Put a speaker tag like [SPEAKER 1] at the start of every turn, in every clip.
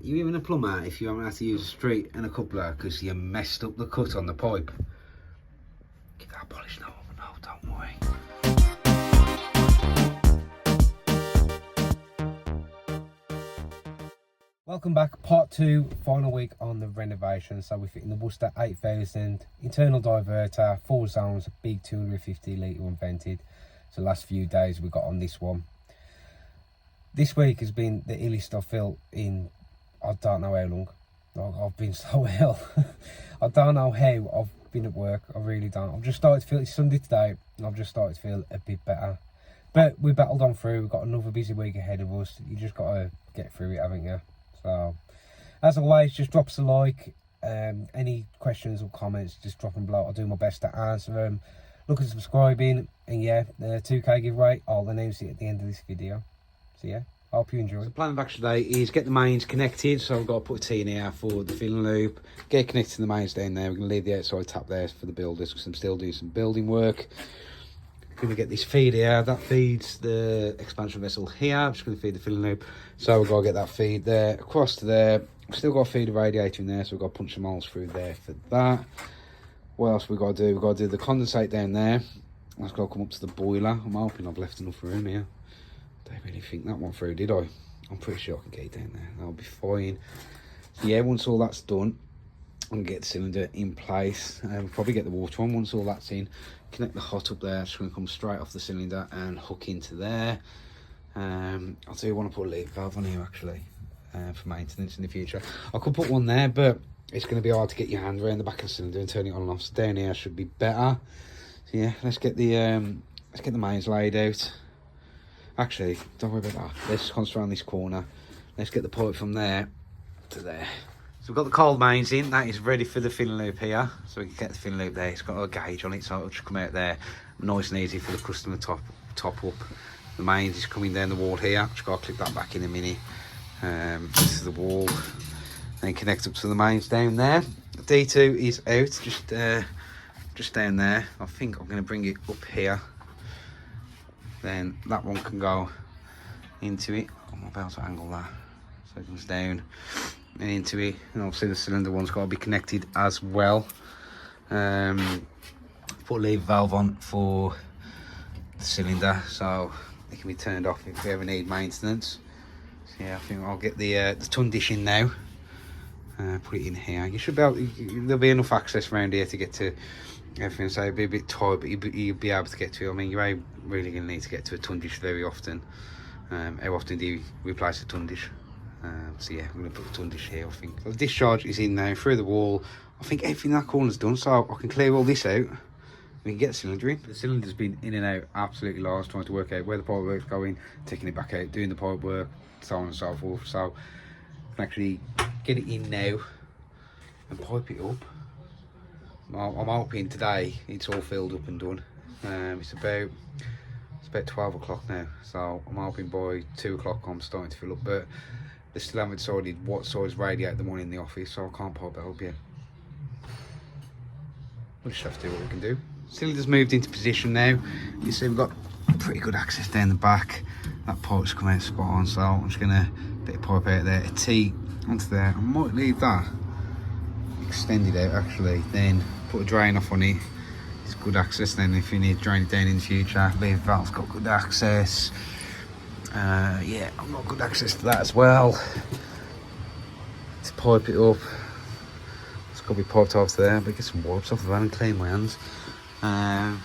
[SPEAKER 1] You're even a plumber if you haven't had to use a straight and a coupler because you messed up the cut on the pipe. Give that a polish now. No, don't worry. Welcome back, part 2, final week on the renovation. So we're fitting the Worcester 8000 internal diverter, 4 zones, big 250 litre unvented. So the last few days we got on this one. This week has been the illest I've felt in I don't know how long. I've been so ill. I don't know how I've been at work. I really don't. I've just started to feel, it's Sunday today, and I've just started to feel a bit better. But we battled on through. We've got another busy week ahead of us. You just got to get through it, haven't you? So, as always, just drop us a like. Any questions or comments, just drop them below. I'll do my best to answer them. Look at subscribing. And yeah, the 2K giveaway. All the names at the end of this video. So yeah. Hope you enjoy. The plan of action today is get the mains connected. So I've got to put a T in here for the filling loop. Get connected to the mains down there. We're going to leave the outside tap there for the builders because I'm still doing some building work. Going to get this feed here. That feeds the expansion vessel here. I'm just going to feed the filling loop. So we've got to get that feed there across to there. We've still got to feed the radiator in there. So we've got to punch some holes through there for that. What else we've got to do? We've got to do the condensate down there. That's got to come up to the boiler. I'm hoping I've left enough room here. Don't really think that one through, did I? I'm pretty sure I can get it down there. That'll be fine. So yeah, once all that's done, I'm gonna get the cylinder in place. We'll probably get the water on once all that's in. Connect the hot up there. It's gonna come straight off the cylinder and hook into there. I do want to put a leak valve on here actually for maintenance in the future. I could put one there, but it's gonna be hard to get your hand around the back of the cylinder and turn it on and off. So down here should be better. So yeah, let's get the mains laid out. Actually, don't worry about that. Let's concentrate on this corner. Let's get the pipe from there to there. So we've got the cold mains in. That is ready for the filling loop here. So we can get the filling loop there. It's got a gauge on it, so it'll just come out there. Nice and easy for the customer to top up. The mains is coming down the wall here. Just got to clip that back in a minute. This is the wall. Then connect up to the mains down there. The D2 is out, just down there. I think I'm going to bring it up here. Then that one can go into it. I'm not able to angle that, so it comes down and into it. And obviously the cylinder one's got to be connected as well. Put a lever valve on for the cylinder so it can be turned off if we ever need maintenance. So yeah, I think I'll get the ton dish in now. Put it in here. You should be able. There'll be enough access around here to get to everything. So it'll be a bit tight, but you'll be able to get to it. I mean, you ain't really going to need to get to a ton dish very often. How often do you replace a ton dish? So yeah, I'm going to put the ton dish here. I think the discharge is in now through the wall. I think everything in that corner's done, so I can clear all this out. We can get the cylinder in. The cylinder's been in and out absolutely lost, trying to work out where the pipe work's going, taking it back out, doing the pipe work, so on and so forth. So I can actually get it in now and pipe it up. I'm hoping today it's all filled up and done. It's about 12 o'clock now, so I'm hoping by 2 o'clock I'm starting to fill up, but they still haven't decided what size radiator they want in the office, so I can't pipe it up yet. We'll just have to do what we can do. Cylinder's moved into position now. You see we've got pretty good access down the back. That pipe's come out spot on, so I'm just gonna bit of pipe out there, a T onto there. I might leave that extended out actually, then put a drain off on it. It's good access then if you need to drain it down in the future. Lever valve's got good access. Yeah, I've got good access to that as well. To pipe it up, it's got to be piped off there, but get some wipes off the van and clean my hands. Yeah,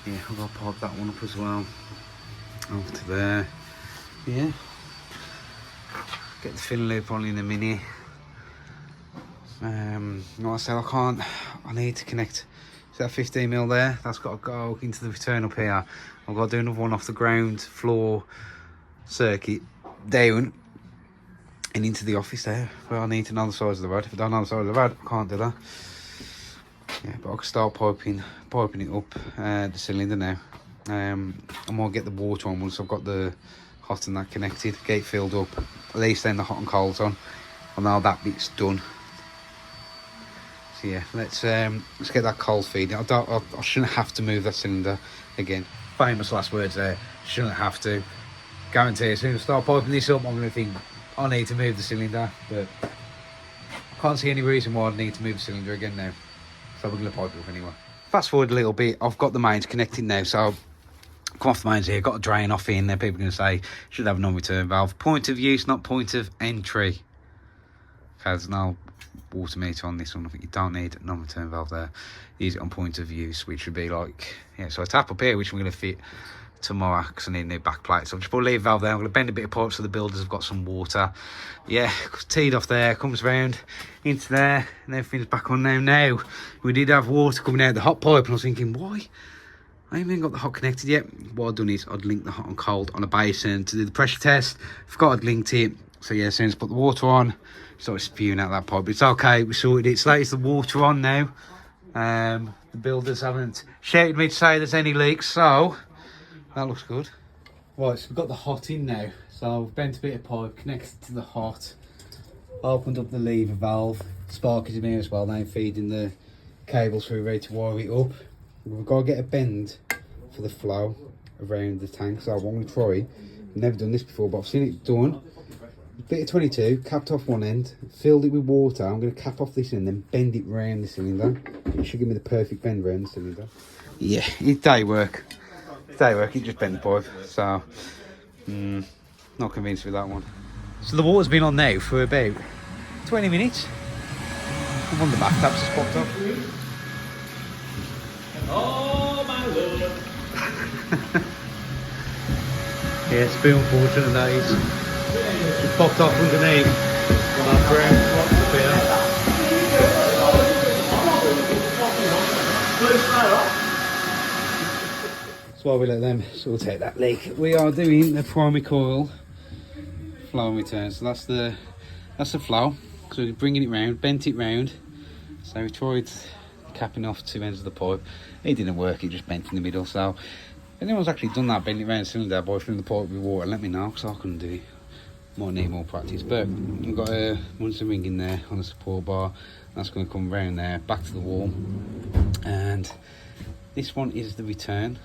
[SPEAKER 1] I've got to pipe that one up as well. Over to there. Yeah. Get the filling loop on in a minute. Like I said, I need to connect. See that 15mm there? That's got to go into the return up here. I've got to do another one off the ground floor circuit down and into the office there. Well, I need to know the size of the rod. If I don't know the size of the rod, I can't do that. Yeah, but I can start piping it up the cylinder now. I'm gonna get the water on once I've got the hot and that connected, get it filled up. At least then the hot and cold's on. And now that bit's done. So yeah, let's get that cold feed. I shouldn't have to move that cylinder again. Famous last words there. Shouldn't have to. Guarantee as soon as I start piping this up, I'm going to think, I need to move the cylinder, but I can't see any reason why I'd need to move the cylinder again now. So we're going to pipe it up anyway. Fast forward a little bit, I've got the mains connected now, so come off the mains here, got a drain off in there. People are going to say, should have a non-return valve. Point of use, not point of entry. Okay, there's no water meter on this one. I think you don't need a non-return valve there. Use it on point of use, which would be like, yeah, so a tap up here, which I'm going to fit tomorrow because I need a new back plate. So I'll just put a lead valve there. I'm going to bend a bit of pipe so the builders have got some water. Yeah, teed off there, comes round into there, and everything's back on now. Now, we did have water coming out of the hot pipe, and I was thinking, why? I haven't even got the hot connected yet. What I've done is I'd linked the hot and cold on a basin to do the pressure test. Forgot I'd linked it. So yeah, as soon as I put the water on, started spewing out that pipe. But it's okay, we sorted it. So that is the water on now. The builders haven't shouted me to say there's any leaks, so that looks good. Right, so we've got the hot in now. So I've bent a bit of pipe, connected to the hot, opened up the lever valve. Spark is in here as well now, feeding the cables through, ready to wire it up. We've got to get a bend for the flow around the tank, so I'm going to try. I've never done this before, but I've seen it done. Bit of 22, capped off one end, filled it with water. I'm going to cap off this end, then bend it round the cylinder. It should give me the perfect bend round the cylinder. Yeah, it's day work. Day work, it just bent the pipe, so not convinced with that one. So the water's been on now for about 20 minutes. One of the back taps has popped off.
[SPEAKER 2] Oh my lord!
[SPEAKER 1] Yeah, it's a bit unfortunate that is. It popped off underneath on that brown rock up here. That's why we let them sort out that leak. We are doing the primary coil flow return. So that's the flow. So we're bringing it round, bent it round. So we tried capping off two ends of the pipe. It didn't work, it just bent in the middle. So if anyone's actually done that, bent it round the cylinder by filling the pipe with water, let me know, because I couldn't do it. Might need more practice. But we've got a Munster ring in there on the support bar. That's going to come round there, back to the wall. And this one is the return.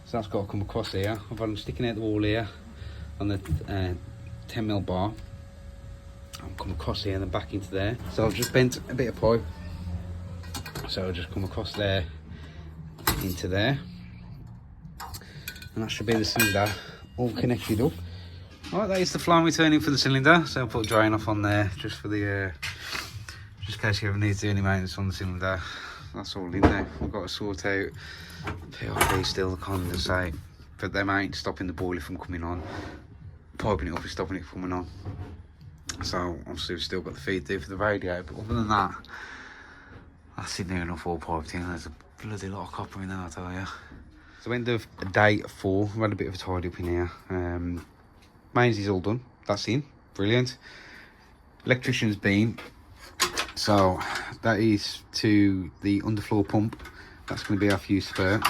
[SPEAKER 1] So that's got to come across here. I've had them sticking out the wall here on the 10mm bar. I'll come across here and then back into there. So I've just bent a bit of pipe. So I'll just come across there into there, and that should be the cylinder all connected up. Alright, that is the flow returning for the cylinder. So I'll put a drain off on there just for the just in case you ever need to do any maintenance on the cylinder. That's all in there. We've got to sort out PRP still, the condensate, but them ain't stopping the boiler from coming on. Piping it up is stopping it from coming on. So obviously we've still got the feed there for the radiator, but other than that, that's it near enough all piped in. There's a bloody lot of copper in there, I tell you. So end of day 4, we've had a bit of a tidy up in here. Mains is all done, that's in, brilliant. Electrician's been, so that is to the underfloor pump. That's going to be our fuse spur.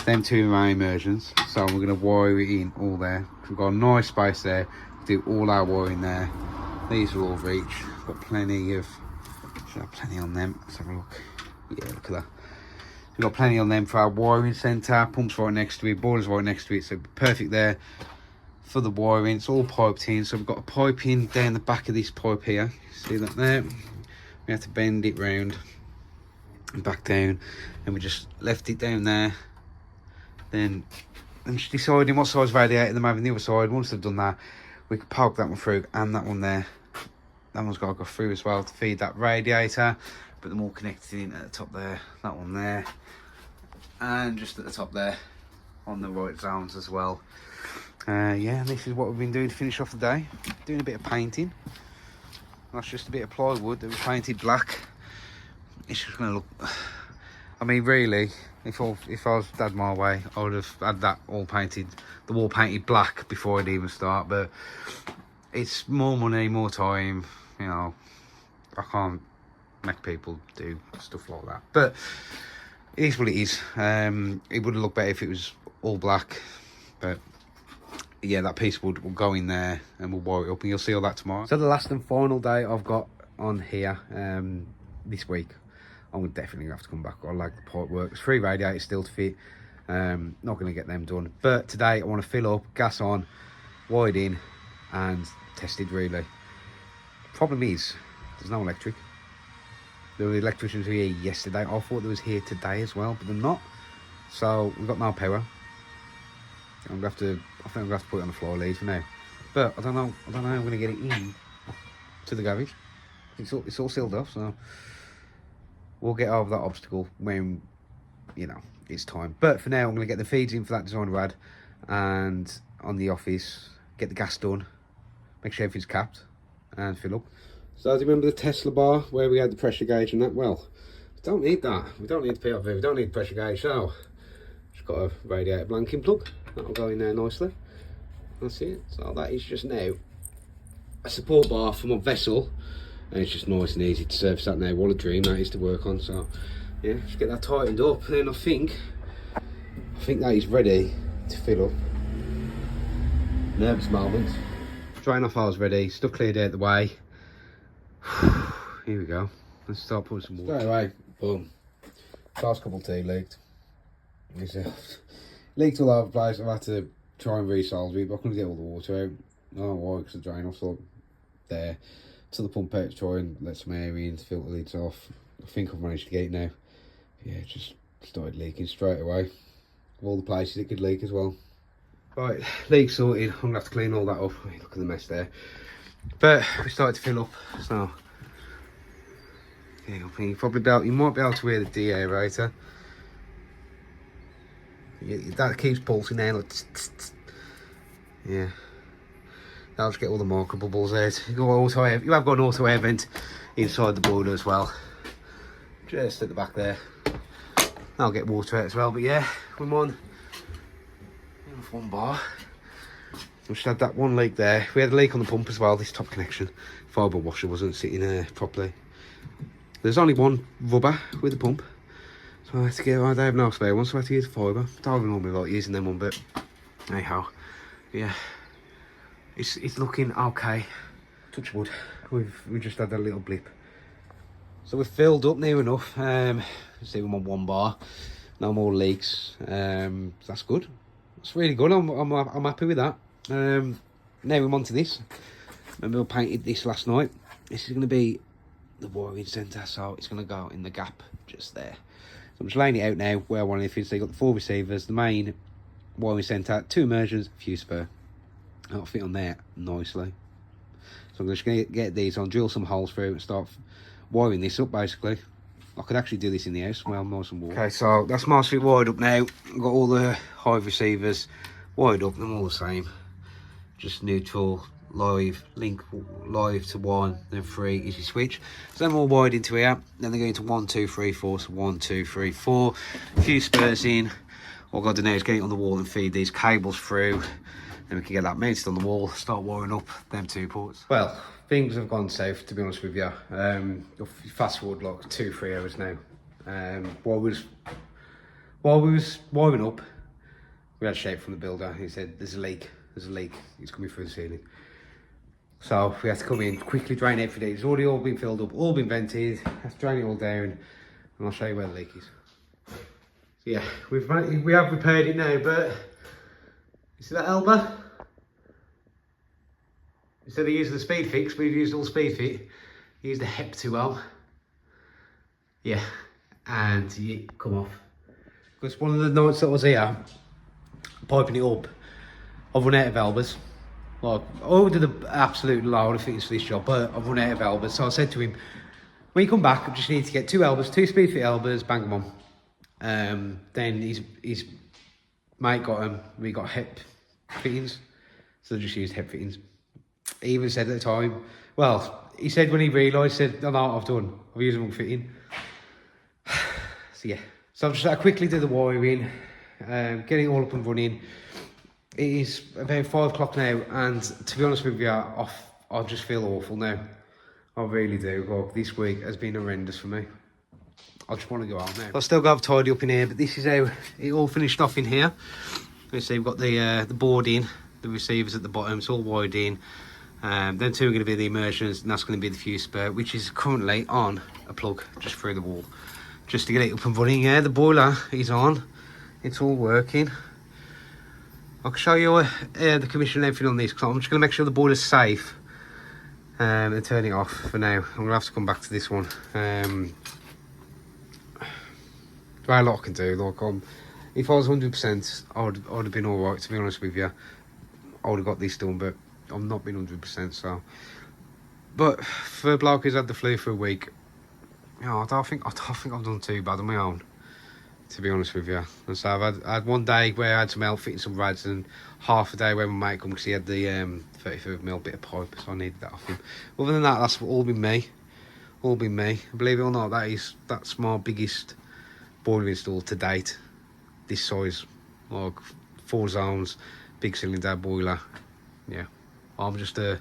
[SPEAKER 1] Them two are my immersions, so we're going to wire it in all there. We've got a nice space there, do all our wiring there. These will all reach, got plenty of, should have plenty on them. Let's have a look. Yeah, look at that. We've got plenty on them for our wiring centre. Pumps right next to it, boilers right next to it, so perfect there for the wiring. It's all piped in, so we've got a pipe in down the back of this pipe here. See that there? We have to bend it round and back down, and we just left it down there. Then I'm just deciding what size radiator I'm having the other side. Once I've done that, we can poke that one through and that one there. That one's got to go through as well to feed that radiator, but they're all connected in at the top there. That one there, and just at the top there on the right zones as well. Yeah, this is what we've been doing to finish off the day. Doing a bit of painting. That's just a bit of plywood that was painted black. It's just going to look, I mean, really, if I was dad my way, I would have had that all painted, the wall painted black before I'd even start. But it's more money, more time, you know. I can't make people do stuff like that, but it is what it is. It would have looked better if it was all black, but yeah, that piece will go in there and we'll wire it up, and you'll see all that tomorrow. So the last and final day I've got on here this week, I'm definitely gonna have to come back. I like the pipe work. There's 3 radiators still to fit. Not gonna get them done, but today I want to fill up, gas on, wide in, and tested really. Problem is, there's no electric. There were electricians here yesterday. I thought they was here today as well, but they're not. So we've got no power. I think I'm gonna have to put it on the floor lead for now. But I don't know how I'm gonna get it in to the garage. It's all sealed off, so we'll get over that obstacle when, you know, it's time. But for now, I'm gonna get the feeds in for that design rad, and on the office, get the gas done, make sure everything's capped, and fill up. So do you remember the Tesla bar where we had the pressure gauge and that? Well, we don't need that. We don't need the PRV, we don't need the pressure gauge, so just got a radiator blanking plug. That'll go in there nicely. That's it. So that is just now a support bar for my vessel, and it's just nice and easy to service that now. What a dream that is to work on. So yeah, just get that tightened up, and then I think that is ready to fill up. Nervous moment. Drain off hose ready, stuff cleared out the way. Here we go. Let's start putting some water. Straight away, boom. Last couple of tea leaked. Leaked all over the place. I've had to try and resolve it, but I couldn't get all the water out. I don't know why, because the drain off's up there. To the pump out to try and let some air in, filter lids off. I think I've managed to get it now. Yeah, it just started leaking straight away. Of all the places it could leak as well. Right, leak sorted. I'm gonna have to clean all that up. I mean, look at the mess there. But we started to fill up, so yeah, I think you might be able to hear the deaerator. Yeah, that keeps pulsing there, like, yeah. That'll just get all the marker bubbles out. You have got an auto air vent inside the boiler as well, just at the back there. That'll get water out as well. But yeah, we're on one bar. We just had that one leak there. We had a leak on the pump as well. This top connection fibre washer wasn't sitting there properly. There's only one rubber with the pump, so I had to get. I have no spare one, so I had to use fibre. Don't normally like using them one, but anyhow, yeah, it's looking okay. Touch wood. We just had a little blip, so we've filled up near enough. See, we're on one bar. No more leaks. That's good. That's really good. I'm happy with that. Now we're on to this. Remember, we painted this last night. This is going to be the wiring centre, so it's going to go in the gap just there. So I'm just laying it out now where I want it. So you've got the 4 receivers, the main wiring centre, 2 immersions, a few spare. That'll fit on there nicely. So I'm just going to get these on, drill some holes through and start wiring this up basically. I could actually do this in the house. Well, nice and warm. Okay, so that's mostly wired up now. I've got all the hive receivers wired up, them all the same. Just neutral, live, link live to 1, then 3, easy switch. So they're all wired into here. Then they go into 1, 2, 3, 4. So 1, 2, 3, 4. A few spurs in. What I've got to do now is get it on the wall and feed these cables through. Then we can get that mounted on the wall, start wiring up them 2 ports. Well, things have gone south, to be honest with you. Fast forward like 2-3 hours now. While we was wiring up, we had a shape from the builder. He said, there's a leak, it's coming through the ceiling. So we have to come in, quickly drain everything. It's already all been filled up, all been vented. Have to drain it all down, and I'll show you where the leak is. So yeah, we have repaired it now, but you see that elbow? Instead of using the speed fix, we've used all speed fit. Used the HEP 2L. Yeah, and it come off. Because one of the nights that I was here, piping it up, I've run out of elbows. Like, I ordered an absolute load of fittings for this job, but I've run out of elbows. So I said to him, when you come back, I just need to get 2 elbows, 2 speed fit elbows, bang them on. Then his mate got them. We got HEP fittings, so they just used HEP fittings. He even said at the time, well, he said when he realised, he said, oh, no, I've used them fitting. So yeah, so I've just quickly do the wiring, getting it all up and running. It is about 5 o'clock now, and to be honest with you, I just feel awful now. I really do. God, this week has been horrendous for me. I just want to go out now. I'll still got to tidy up in here, but this is how it all finished off in here. You see, we've got the board in, the receivers at the bottom, it's all wired in. Then 2 are going to be the immersions, and that's going to be the fuse spur, which is currently on a plug just through the wall, just to get it up and running. Yeah, the boiler is on, it's all working. I can show you the commission and everything on this, because I'm just going to make sure the boiler's safe and turn it off for now. I'm gonna have to come back to this one. Very lot I can do. Like, if I was 100%, I would have been all right. To be honest with you, I would have got this done, but I'm not been 100%. So, but for a bloke who's had the flu for a week, you know, I don't think I've done too bad on my own, to be honest with you. And so I had one day where I had some help fitting some rads, and half a day where my mate come because he had the 35mm bit of pipe, so I needed that off him. Other than that, that's all been me. All been me. Believe it or not, that's my biggest boiler install to date. This size, like 4 zones, big cylinder boiler. Yeah, I'm just a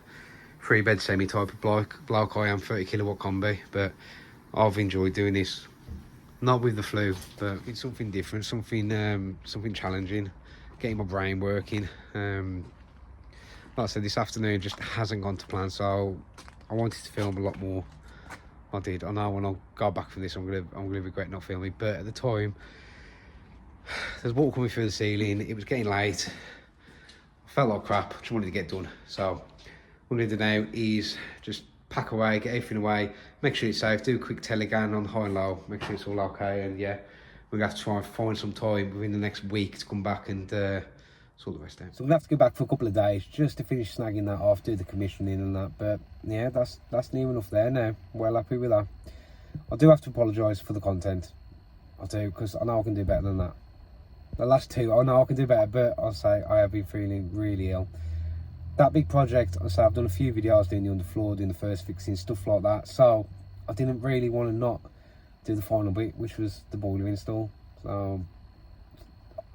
[SPEAKER 1] 3-bed semi type of bloke. I am 30 kilowatt combi, but I've enjoyed doing this. Not with the flu, but it's something different, something challenging, getting my brain working. Like I said, this afternoon just hasn't gone to plan, so I wanted to film a lot more. I did. I know when I go back from this, I'm gonna regret not filming. But at the time, there's water coming through the ceiling. It was getting late. I felt like crap. Just wanted to get done. So what I'm gonna do now is just pack away, get everything away, make sure it's safe. Do a quick telegan on high and low, make sure it's all okay. And yeah, we're gonna have to try and find some time within the next week to come back and sort the rest out. So I'm gonna have to go back for a couple of days just to finish snagging that off, do the commissioning and that. But yeah, that's near enough there now. Well happy with that. I do have to apologise for the content. I do, because I know I can do better than that. The last two, I know I can do better, but I'll say I have been feeling really ill. That big project, I say I've done a few videos doing the underfloor, doing the first fixing, stuff like that. So I didn't really want to not do the final bit, which was the boiler install. So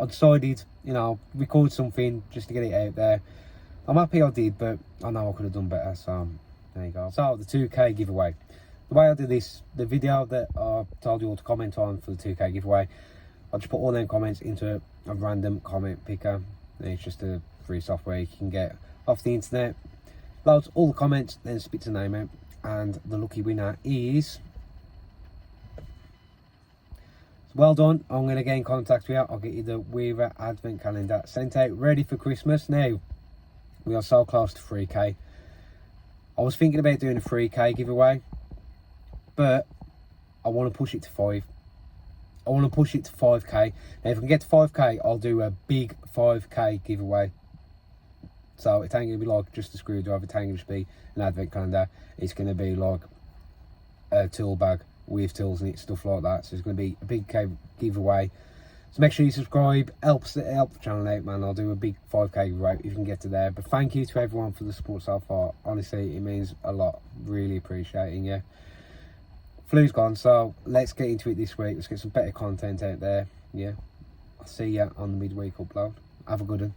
[SPEAKER 1] I decided, you know, record something just to get it out there. I'm happy I did, but I know I could have done better. So there you go. So the 2K giveaway. The way I did this, the video that I told you all to comment on for the 2K giveaway, I just put all them comments into a random comment picker. And it's just a free software you can get off the internet. Loads all the comments, then spits a name out, and the lucky winner is. Well done. I'm going to get in contact with you. I'll get you the Weaver Advent Calendar sent out, ready for Christmas. Now, we are so close to 3K. I was thinking about doing a 3K giveaway, but I want to push it to 5. I want to push it to 5K. Now, if I can get to 5K, I'll do a big 5K giveaway. So it ain't going to be like just a screwdriver, it ain't going to be an advent calendar. It's going to be like a tool bag with tools in it, stuff like that. So it's going to be a big giveaway. So make sure you subscribe, help the channel out, man. I'll do a big 5K giveaway if you can get to there. But thank you to everyone for the support so far. Honestly, it means a lot. Really appreciating you. Flu's gone, so let's get into it this week. Let's get some better content out there. Yeah, I'll see you on the midweek upload. Have a good one.